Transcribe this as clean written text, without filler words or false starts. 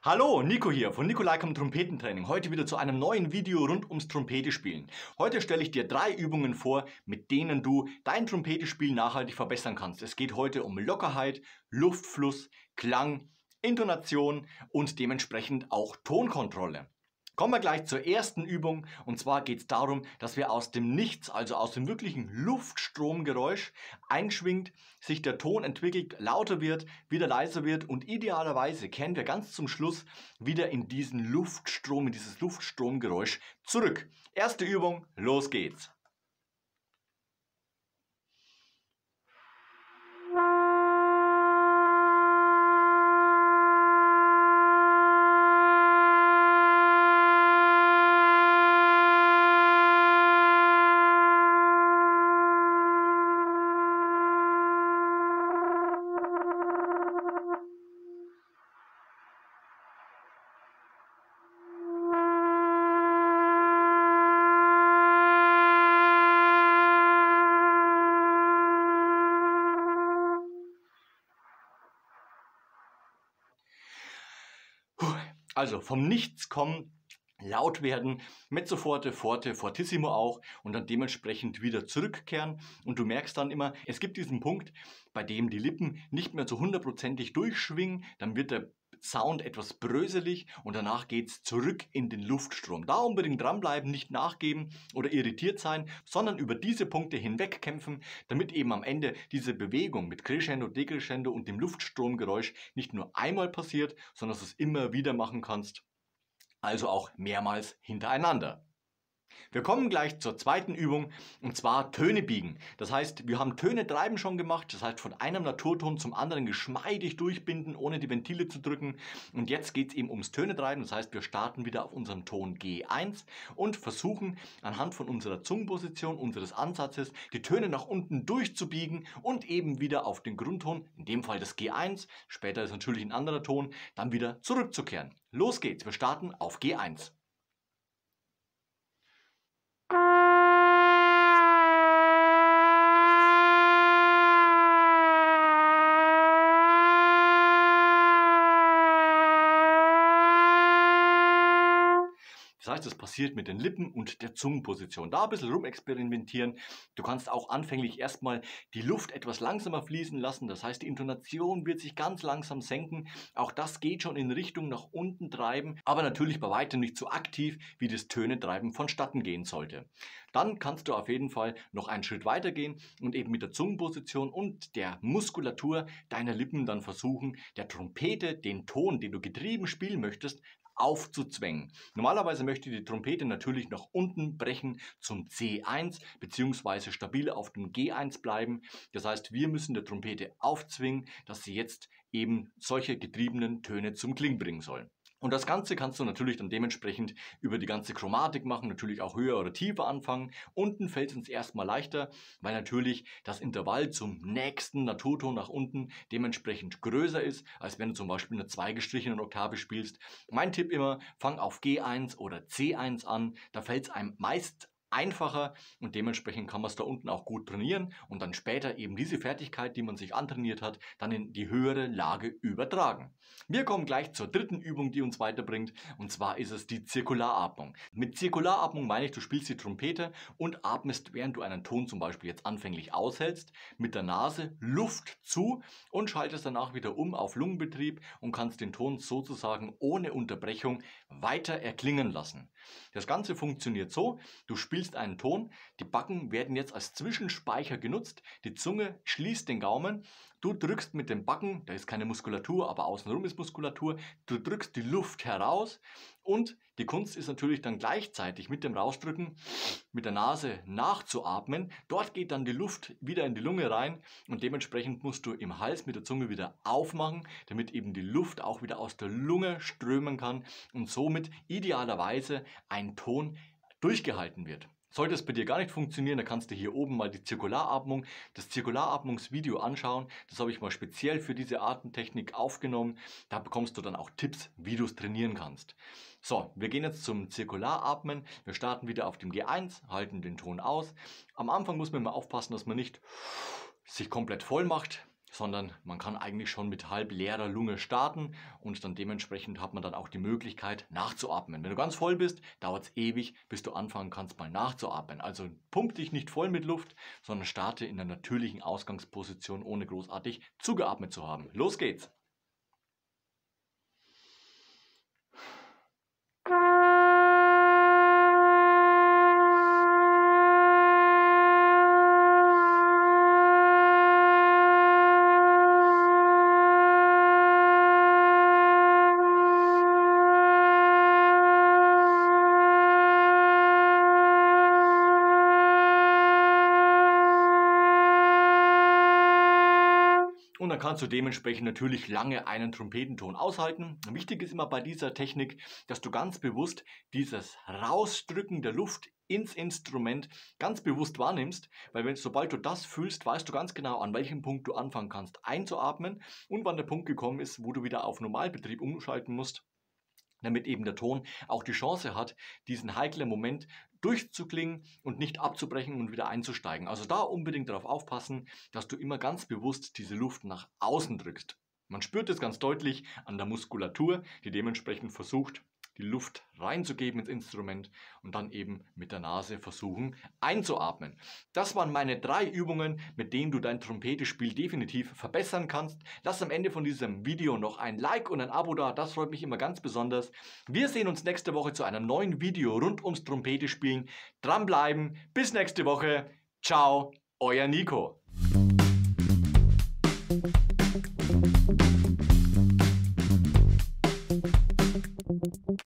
Hallo, Nico hier von Nikolaikom Trompetentraining. Heute wieder zu einem neuen Video rund ums Trompetespielen. Heute stelle ich dir 3 Übungen vor, mit denen du dein Trompetespiel nachhaltig verbessern kannst. Es geht heute um Lockerheit, Luftfluss, Klang, Intonation und dementsprechend auch Tonkontrolle. Kommen wir gleich zur ersten Übung, und zwar geht es darum, dass wir aus dem Nichts, also aus dem wirklichen Luftstromgeräusch einschwingt, sich der Ton entwickelt, lauter wird, wieder leiser wird und idealerweise kehren wir ganz zum Schluss wieder in diesen Luftstrom, in dieses Luftstromgeräusch zurück. Erste Übung, los geht's! Also vom Nichts kommen, laut werden, mezzo forte, forte, fortissimo auch und dann dementsprechend wieder zurückkehren. Und du merkst dann immer, es gibt diesen Punkt, bei dem die Lippen nicht mehr so hundertprozentig durchschwingen, dann wird der Sound etwas bröselig und danach geht es zurück in den Luftstrom. Da unbedingt dranbleiben, nicht nachgeben oder irritiert sein, sondern über diese Punkte hinweg kämpfen, damit eben am Ende diese Bewegung mit Crescendo, Decrescendo und dem Luftstromgeräusch nicht nur einmal passiert, sondern dass du es immer wieder machen kannst, also auch mehrmals hintereinander. Wir kommen gleich zur zweiten Übung, und zwar Töne biegen. Das heißt, wir haben Töne treiben schon gemacht, das heißt von einem Naturton zum anderen geschmeidig durchbinden, ohne die Ventile zu drücken. Und jetzt geht es eben ums Töne treiben, das heißt, wir starten wieder auf unserem Ton G1 und versuchen anhand von unserer Zungenposition, unseres Ansatzes, die Töne nach unten durchzubiegen und eben wieder auf den Grundton, in dem Fall das G1, später ist natürlich ein anderer Ton, dann wieder zurückzukehren. Los geht's, wir starten auf G1. Das heißt, es passiert mit den Lippen und der Zungenposition. Da ein bisschen rumexperimentieren. Du kannst auch anfänglich erstmal die Luft etwas langsamer fließen lassen. Das heißt, die Intonation wird sich ganz langsam senken. Auch das geht schon in Richtung nach unten treiben, aber natürlich bei weitem nicht so aktiv, wie das Tönetreiben vonstatten gehen sollte. Dann kannst du auf jeden Fall noch einen Schritt weiter gehen und eben mit der Zungenposition und der Muskulatur deiner Lippen dann versuchen, der Trompete den Ton, den du getrieben spielen möchtest, aufzuzwängen. Normalerweise möchte die Trompete natürlich nach unten brechen zum C1 bzw. stabil auf dem G1 bleiben. Das heißt, wir müssen der Trompete aufzwingen, dass sie jetzt eben solche getriebenen Töne zum Klingen bringen soll. Und das Ganze kannst du natürlich dann dementsprechend über die ganze Chromatik machen, natürlich auch höher oder tiefer anfangen. Unten fällt es uns erstmal leichter, weil natürlich das Intervall zum nächsten Naturton nach unten dementsprechend größer ist, als wenn du zum Beispiel eine 2 gestrichene Oktave spielst. Mein Tipp immer, fang auf G1 oder C1 an, da fällt es einem meist einfacher und dementsprechend kann man es da unten auch gut trainieren und dann später eben diese Fertigkeit, die man sich antrainiert hat, dann in die höhere Lage übertragen. Wir kommen gleich zur dritten Übung, die uns weiterbringt, und zwar ist es die Zirkularatmung. Mit Zirkularatmung meine ich, du spielst die Trompete und atmest, während du einen Ton zum Beispiel jetzt anfänglich aushältst, mit der Nase Luft zu und schaltest danach wieder um auf Lungenbetrieb und kannst den Ton sozusagen ohne Unterbrechung weiter erklingen lassen. Das Ganze funktioniert so, du spielst einen Ton, die Backen werden jetzt als Zwischenspeicher genutzt, die Zunge schließt den Gaumen, du drückst mit den Backen, da ist keine Muskulatur, aber außenrum ist Muskulatur, du drückst die Luft heraus und die Kunst ist natürlich dann gleichzeitig mit dem Rausdrücken mit der Nase nachzuatmen. Dort geht dann die Luft wieder in die Lunge rein und dementsprechend musst du im Hals mit der Zunge wieder aufmachen, damit eben die Luft auch wieder aus der Lunge strömen kann und somit idealerweise ein Ton durchgehalten wird. Sollte es bei dir gar nicht funktionieren, dann kannst du hier oben mal die Zirkularatmung, das Zirkularatmungsvideo anschauen. Das habe ich mal speziell für diese Atemtechnik aufgenommen. Da bekommst du dann auch Tipps, wie du es trainieren kannst. So, wir gehen jetzt zum Zirkularatmen. Wir starten wieder auf dem G1, halten den Ton aus. Am Anfang muss man immer aufpassen, dass man nicht sich komplett voll macht, sondern man kann eigentlich schon mit halb leerer Lunge starten und dann dementsprechend hat man dann auch die Möglichkeit nachzuatmen. Wenn du ganz voll bist, dauert es ewig, bis du anfangen kannst mal nachzuatmen. Also pump dich nicht voll mit Luft, sondern starte in der natürlichen Ausgangsposition, ohne großartig zugeatmet zu haben. Los geht's! Und dann kannst du dementsprechend natürlich lange einen Trompetenton aushalten. Wichtig ist immer bei dieser Technik, dass du ganz bewusst dieses Rausdrücken der Luft ins Instrument ganz bewusst wahrnimmst, weil sobald du das fühlst, weißt du ganz genau, an welchem Punkt du anfangen kannst einzuatmen und wann der Punkt gekommen ist, wo du wieder auf Normalbetrieb umschalten musst, damit eben der Ton auch die Chance hat, diesen heiklen Moment durchzuklingen und nicht abzubrechen und wieder einzusteigen. Also da unbedingt darauf aufpassen, dass du immer ganz bewusst diese Luft nach außen drückst. Man spürt es ganz deutlich an der Muskulatur, die dementsprechend versucht, die Luft reinzugeben ins Instrument und dann eben mit der Nase versuchen einzuatmen. Das waren meine 3 Übungen, mit denen du dein Trompetespiel definitiv verbessern kannst. Lass am Ende von diesem Video noch ein Like und ein Abo da, das freut mich immer ganz besonders. Wir sehen uns nächste Woche zu einem neuen Video rund ums Trompetespielen. Dranbleiben, bis nächste Woche. Ciao, euer Nico.